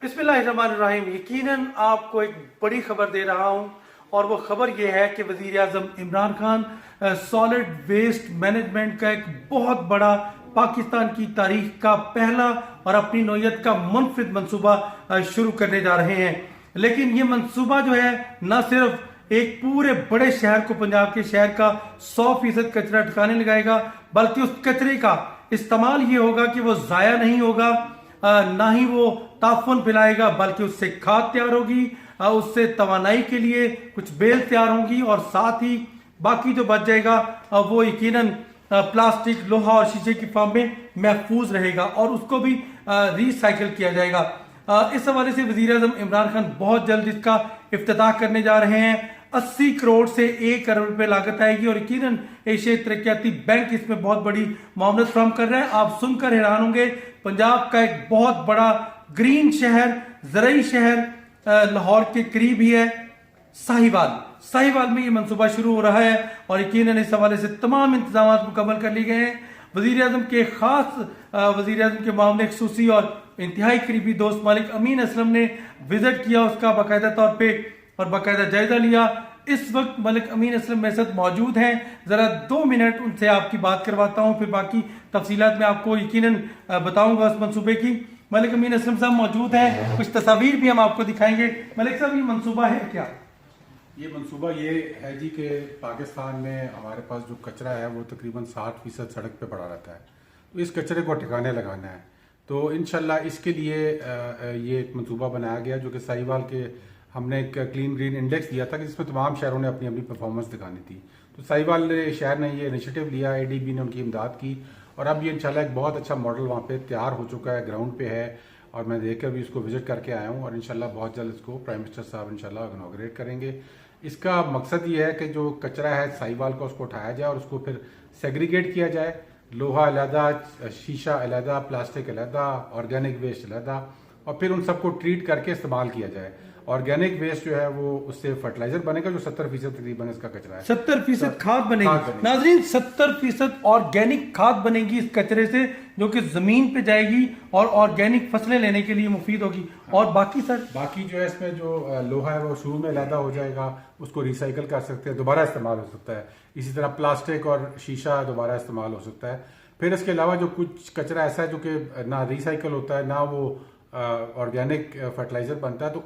बिस्मिल्लाहिर्रहमानिर्रहीम। यकीनन आपको एक बड़ी खबर दे रहा हूं और वो खबर ये है कि वजीर आजम Imran Khan solid waste management का एक बहुत बड़ा पाकिस्तान की तारीख का पहला और अपनी नौयत का मुनफरिद मंसूबा शुरू करने जा रहे हैं। लेकिन ये मंसूबा जो है न सिर्फ एक पूरे बड़े शहर को, पंजाब के शहर का 100% कचरा ठिकाने लगाएगा, बल्कि उस कचरे का इस्तेमाल ये होगा कि वो जाया नहीं होगा, ना ही वो ताफुन फैलाएगा, बल्कि उससे खाद तैयार होगी, उससे तवानाई के लिए कुछ बेल तैयार होंगी और साथ ही बाकी जो बच जाएगा वो यकीनन प्लास्टिक, लोहा और शीशे की फॉर्म में महफूज रहेगा और उसको भी रिसाइकिल किया जाएगा। इस हवाले से वजीर आजम इमरान खान बहुत जल्द इसका इफ्तिताह करने जा रहे हैं। 80 करोड़ से 1 करोड़ रुपए लागत आएगी और यकीनन एशियाई तरक्याती बैंक इसमें बहुत बड़ी मामलत फ्राहम कर रहा है। आप सुनकर हैरान होंगे, पंजाब का एक बहुत बड़ा ग्रीन शहर, जरई शहर लाहौर के करीब ही है साहिवाल में ये मंसूबा शुरू हो रहा है और यकीनन इस हवाले से तमाम इंतजाम मुकम्मल कर लिए गए हैं। वजीर आजम के मामले खसूसी और इंतहाई करीबी दोस्त मलिक अमीन असलम ने विजिट किया, उसका बाकायदा तौर पर और बाकायदा जायजा लिया। इस वक्त मलिक अमीन असलम मेरे साथ मौजूद हैं। जरा 2 मिनट उनसे आपकी बात करवाता हूं, फिर बाकी तफसीलात में आपको यकीनन बताऊंगा उस मंसूबे की। मलिक अमीन असलम साहब मौजूद हैं, कुछ तस्वीर भी हम आपको दिखाएंगे। मलिक साहब, ये मंसूबा है क्या? ये मंसूबा ये है जी कि पाकिस्तान में हमारे पास जो कचरा है वो तकरीबन 60% सड़क पे पड़ा रहता है, तो इस कचरे को ठिकाने लगाना है। तो इंशाल्लाह इसके लिए ये एक मंसूबा बनाया गया जो कि साहिवाल के हमने एक क्लीन ग्रीन इंडेक्स दिया था कि जिसमें तमाम शहरों ने अपनी अपनी परफॉर्मेंस दिखानी थी। तो साहिवाल शहर ने ये इनिशिएटिव लिया, ADB ने उनकी इमदाद की और अब ये इंशाल्लाह एक बहुत अच्छा मॉडल वहाँ पे तैयार हो चुका है, ग्राउंड पे है और मैं देखकर भी इसको विजिट करके आया हूँ और इंशाल्लाह बहुत जल्द इसको प्राइम मिनिस्टर साहब इंशाल्लाह इनॉग्रेट करेंगे। इसका मकसद ये है कि जो कचरा है साहिवाल का उसको उठाया जाए और उसको फिर सेग्रीगेट किया जाए, लोहा अलहदा, शीशा अलहदा, प्लास्टिक अलहदा, ऑर्गेनिक वेस्ट अलहदा, और फिर उन सबको ट्रीट करके इस्तेमाल किया जाए। ऑर्गेनिक वेस्ट जो है वो उससे फर्टिलाइजर बनेगा जो 70% तकरीबन इसका कचरा है। 70% खाद बनेगी। नाजरीन, 70% ऑर्गेनिक खाद बनेगी इस कचरे से, जो कि जमीन पे जाएगी और ऑर्गेनिक फसलें लेने के लिए मुफीद होगी। और बाकी बाकी जो है इसमें जो लोहा है वो शुरू में अलहदा हो जाएगा, उसको रिसाइकिल कर सकते हैं, दोबारा इस्तेमाल हो सकता है। इसी तरह प्लास्टिक और शीशा दोबारा इस्तेमाल हो सकता है। फिर इसके अलावा जो कुछ कचरा ऐसा है जो कि ना रिसाइकिल होता है ना वो ऑर्गेनिक फर्टिलाइजर बनता है, तो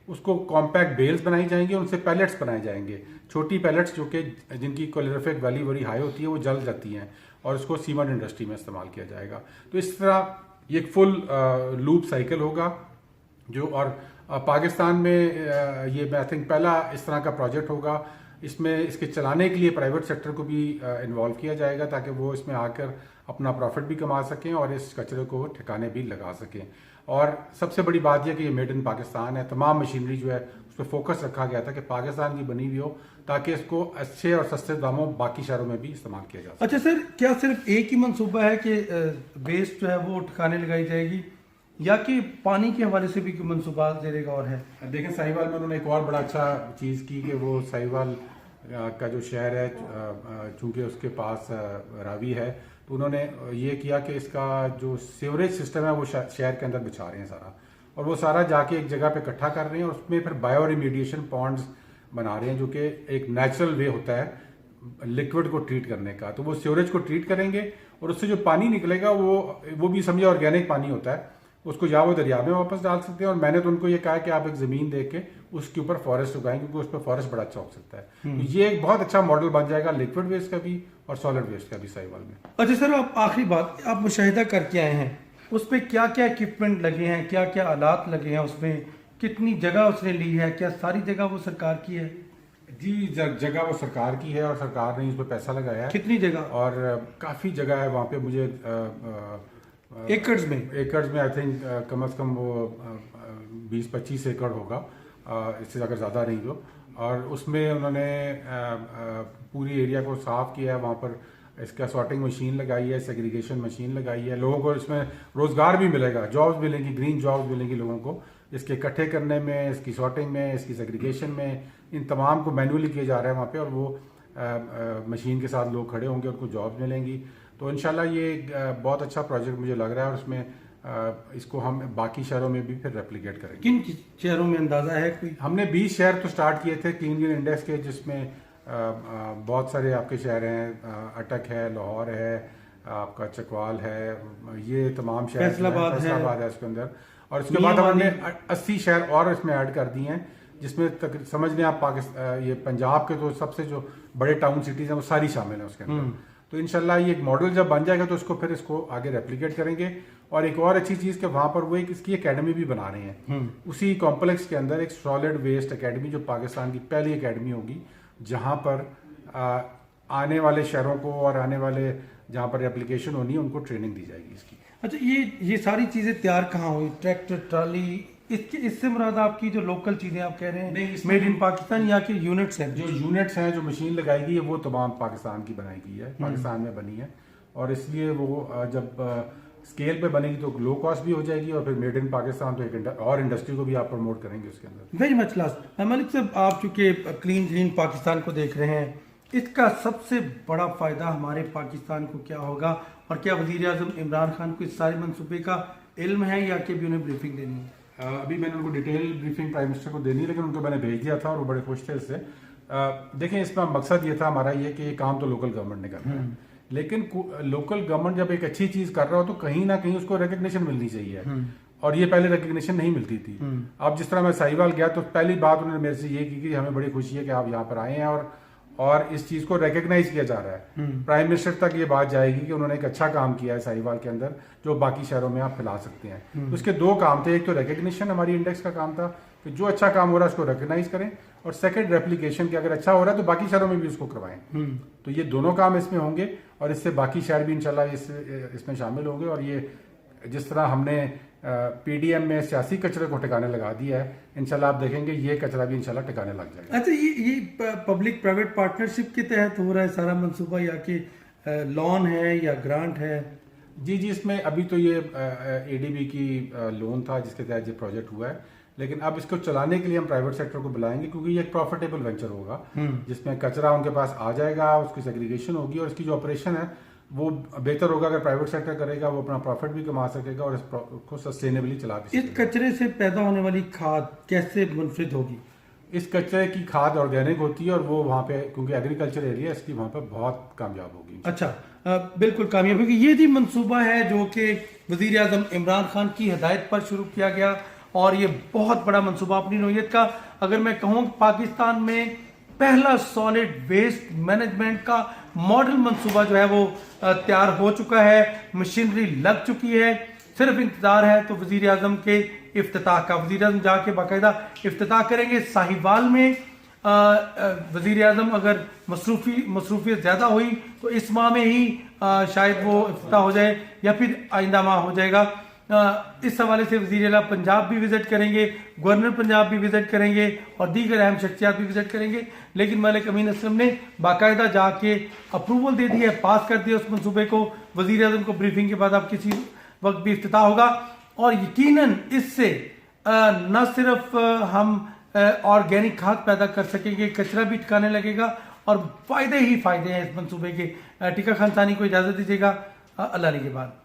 उसको कॉम्पैक्ट बेल्स बनाई जाएंगी, उनसे पैलेट्स बनाए जाएंगे, छोटी पैलेट्स जो कि जिनकी कैलोरीफिक वैल्यू बड़ी हाई होती है, वो जल जाती हैं और उसको सीमेंट इंडस्ट्री में इस्तेमाल किया जाएगा। तो इस तरह ये एक फुल लूप साइकिल होगा जो, और पाकिस्तान में ये आई थिंक पहला इस तरह का प्रोजेक्ट होगा। इसमें इसके चलाने के लिए प्राइवेट सेक्टर को भी इन्वॉल्व किया जाएगा ताकि वो इसमें आकर अपना प्रॉफिट भी कमा सकें और इस कचरे को ठिकाने भी लगा सकें। और सबसे बड़ी बात यह कि ये मेड इन पाकिस्तान है, तमाम मशीनरी जो है उस पर फोकस रखा गया था कि पाकिस्तान की बनी हुई हो ताकि इसको अच्छे और सस्ते दामों बाकी शहरों में भी इस्तेमाल किया जा सके। अच्छा सर, क्या सिर्फ एक ही मंसूबा है कि वेस्ट जो है वो ठिकाने लगाई जाएगी, या कि पानी के हवाले से भी मंसूबा देगा? और है देखें, साहिवाल में उन्होंने एक और बड़ा अच्छा चीज़ की कि वो साहिवाल का जो शहर है चूँकि उसके पास रावी है, तो उन्होंने ये किया कि इसका जो सीवरेज सिस्टम है वो शहर के अंदर बिछा रहे हैं सारा, और वो सारा जाके एक जगह पे इकट्ठा कर रहे हैं और उसमें फिर बायो रिमीडिएशन पॉन्ड्स बना रहे हैं जो कि एक नेचुरल वे होता है लिक्विड को ट्रीट करने का। तो वो सीवरेज को ट्रीट करेंगे और उससे जो पानी निकलेगा वो भी समझे ऑर्गेनिक पानी होता है, उसको या वो दरिया में वापस डाल सकते हैं। और मैंने तो उनको ये कहा कि आप एक जमीन देख के उसके ऊपर फॉरेस्ट उगाएं क्योंकि उस पर फॉरेस्ट बड़ा अच्छा हो सकता है। तो ये एक बहुत अच्छा मॉडल बन जाएगा लिक्विड वेस्ट का भी और सॉलिड वेस्ट का भी साहिवाल में। अच्छा सर, आप आखिरी बात, आप मुशाहिदा करके आए हैं, उस पर क्या क्या इक्विपमेंट लगे हैं, क्या क्या आलात लगे हैं, उसमें कितनी जगह उसने ली है, क्या सारी जगह वो सरकार की है? जी, जगह वो सरकार की है और सरकार ने इस पर पैसा लगाया है। कितनी जगह? और काफ़ी जगह है वहाँ पे, मुझे एकड़ में आई थिंक कम से कम वो 20-25 एकड़ होगा, इससे अगर ज़्यादा नहीं तो। और उसमें उन्होंने पूरी एरिया को साफ किया है, वहाँ पर इसका सॉर्टिंग मशीन लगाई है, सेग्रीगेशन मशीन लगाई है, लोगों को इसमें रोज़गार भी मिलेगा, जॉब्स मिलेंगी, ग्रीन जॉब्स मिलेंगी लोगों को, इसके इकट्ठे करने में, इसकी सॉर्टिंग में, इसकी सेग्रीगेशन में, इन तमाम को मैनुअली किया जा रहा है वहाँ पे, और वो मशीन के साथ लोग खड़े होंगे, उनको जॉब्स मिलेंगी। तो इंशाल्लाह ये बहुत अच्छा प्रोजेक्ट मुझे लग रहा है और उसमें इसको हम बाकी शहरों में भी फिर रेप्लिकेट करेंगे। किन शहरों में अंदाजा है कोई? हमने 20 शहर तो स्टार्ट किए थे क्लीन ग्रीन इंडेक्स के, जिसमें बहुत सारे आपके शहर हैं, अटक है, लाहौर है, आपका चकवाल है, ये तमाम शहर, फैसलाबाद है इसके अंदर। और इसके बाद हमने 80 शहर और इसमें ऐड कर दिए हैं, जिसमें तक समझ लें आप पाकिस्तान, ये पंजाब के तो सबसे जो बड़े टाउन सिटीज हैं वो सारी शामिल हैं उसके अंदर। तो इंशाल्लाह ये एक मॉडल जब बन जाएगा तो इसको फिर इसको आगे रेप्लिकेट करेंगे। और एक और अच्छी चीज़ कि वहाँ पर वो एक इसकी एकेडमी भी बना रहे हैं, उसी कॉम्प्लेक्स के अंदर एक सॉलिड वेस्ट एकेडमी, जो पाकिस्तान की पहली एकेडमी होगी, जहाँ पर आने वाले शहरों को और आने वाले जहाँ पर एप्लीकेशन होनी है उनको ट्रेनिंग दी जाएगी इसकी। अच्छा, ये सारी चीजें तैयार कहाँ हुई? ट्रैक्टर, ट्राली, इससे मुराद आपकी जो लोकल चीजें आप कह रहे हैं मेड इन पाकिस्तान, या कि यूनिट्स हैं? जो यूनिट्स हैं, जो मशीन लगाई गई है, वो तमाम पाकिस्तान की बनाई गई है, पाकिस्तान में बनी है। और इसलिए वो जब स्केल पे बनेगी तो लो कॉस्ट भी हो जाएगी, और फिर मेड इन पाकिस्तान तो एक और इंडस्ट्री को भी आप प्रमोट करेंगे उसके अंदर। वेरी मच लास्ट मलिक साहब, आप चूंकि क्लीन ग्रीन पाकिस्तान को देख रहे हैं, इसका सबसे बड़ा फायदा हमारे पाकिस्तान को क्या होगा? और क्या वजीर आजम इमरान खान को इस सारे मनसूबे का इल्म है, या कि भी उन्हें ब्रीफिंग देनी है? अभी मैंने उनको डिटेल ब्रीफिंग प्राइम मिनिस्टर को देनी है, लेकिन उनको मैंने भेज दिया था और वो बड़े खुश थे इससे। देखें, इसका मकसद ये था हमारा ये कि ये काम तो लोकल गवर्नमेंट ने करना है, लेकिन लोकल गवर्नमेंट जब एक अच्छी चीज कर रहा हो तो कहीं ना कहीं उसको रिकग्निशन मिलनी चाहिए। और ये पहले रिकग्निशन नहीं मिलती थी। अब जिस तरह मैं साहिवाल गया तो पहली बात उन्होंने मेरे से ये की कि हमें बड़ी खुशी है कि आप यहाँ पर आए हैं और इस चीज को रिकग्नाइज किया जा रहा है। प्राइम मिनिस्टर तक ये बात जाएगी कि उन्होंने एक अच्छा काम किया है साहिवाल के अंदर, जो बाकी शहरों में आप फैला सकते हैं। उसके दो काम थे, एक तो रिकग्निशन हमारी इंडेक्स का काम था कि जो अच्छा काम हो रहा है उसको रिकग्नाइज करें, और सेकंड रेप्लिकेशन कि अगर अच्छा हो रहा है तो बाकी शहरों में भी उसको करवाएं। तो ये दोनों काम इसमें होंगे, और इससे बाकी शहर भी इंशाल्लाह इसमें शामिल होंगे। और ये जिस तरह हमने पीडीएम में सियासी कचरे को टिकाने लगा दिया है, इंशाल्लाह आप देखेंगे ये कचरा भी इंशाल्लाह टिकाने लग जाएगा। अच्छा, ये पब्लिक प्राइवेट पार्टनरशिप के तहत हो रहा है सारा मंसूबा, या कि लोन है या ग्रांट है? जी, इसमें अभी तो ये एडीबी की लोन था जिसके तहत ये प्रोजेक्ट हुआ है, लेकिन अब इसको चलाने के लिए हम प्राइवेट सेक्टर को बुलाएंगे, क्योंकि ये एक प्रॉफिटेबल वेंचर होगा, जिसमें कचरा उनके पास आ जाएगा, उसकी सेग्रीगेशन होगी, और इसकी जो ऑपरेशन है वो बेहतर होगा अगर प्राइवेट सेक्टर करेगा, वो अपना प्रॉफिट भी कमा सकेगा और इसको सस्टेनेबली चला भी सकेगा। इस कचरे से पैदा होने वाली खाद कैसे मुनफरिद होगी? इस कचरे की खाद ऑर्गेनिक होती है, और वो वहाँ पे क्योंकि एग्रीकल्चर एरिया है इसकी, वहाँ पे बहुत कामयाब होगी। अच्छा, बिल्कुल कामयाब होगी। ये जी मंसूबा है जो कि वजीर आजम इमरान खान की हिदायत पर शुरू किया गया, और ये बहुत बड़ा मंसूबा अपनी नौयत का। अगर मैं कहूँ पाकिस्तान में पहला सॉलिड वेस्ट मैनेजमेंट का मॉडल मंसूबा जो है वो तैयार हो चुका है, मशीनरी लग चुकी है, सिर्फ इंतजार है तो वजीर आजम के इफ्तिताह का। वजीर आजम जाके बाकायदा इफ्तिताह करेंगे साहिवाल में। वजीर आजम अगर मसरूफियत ज्यादा हुई तो इस माह में ही शायद वो इफ्तिताह हो जाए, या फिर आइंदा माह हो जाएगा। इस हवाले से वजीर आला पंजाब भी विजिट करेंगे, गवर्नर पंजाब भी विजिट करेंगे, और दीगर अहम शख्सियात भी विजिट करेंगे। लेकिन मलिक अमीन असलम ने बाकायदा जाके अप्रूवल दे दी है, पास कर दिया उस मंसूबे को। वजीर आजम को ब्रीफिंग के बाद अब किसी वक्त भी इफ्तिताह होगा, और यकीनन इससे न सिर्फ हम ऑर्गेनिक खाद पैदा कर सकेंगे, कचरा भी टिकाने लगेगा, और फायदे ही फायदे हैं इस मंसूबे के। टीका खान सानी को इजाजत दीजिएगा, अल्लाह के बाद।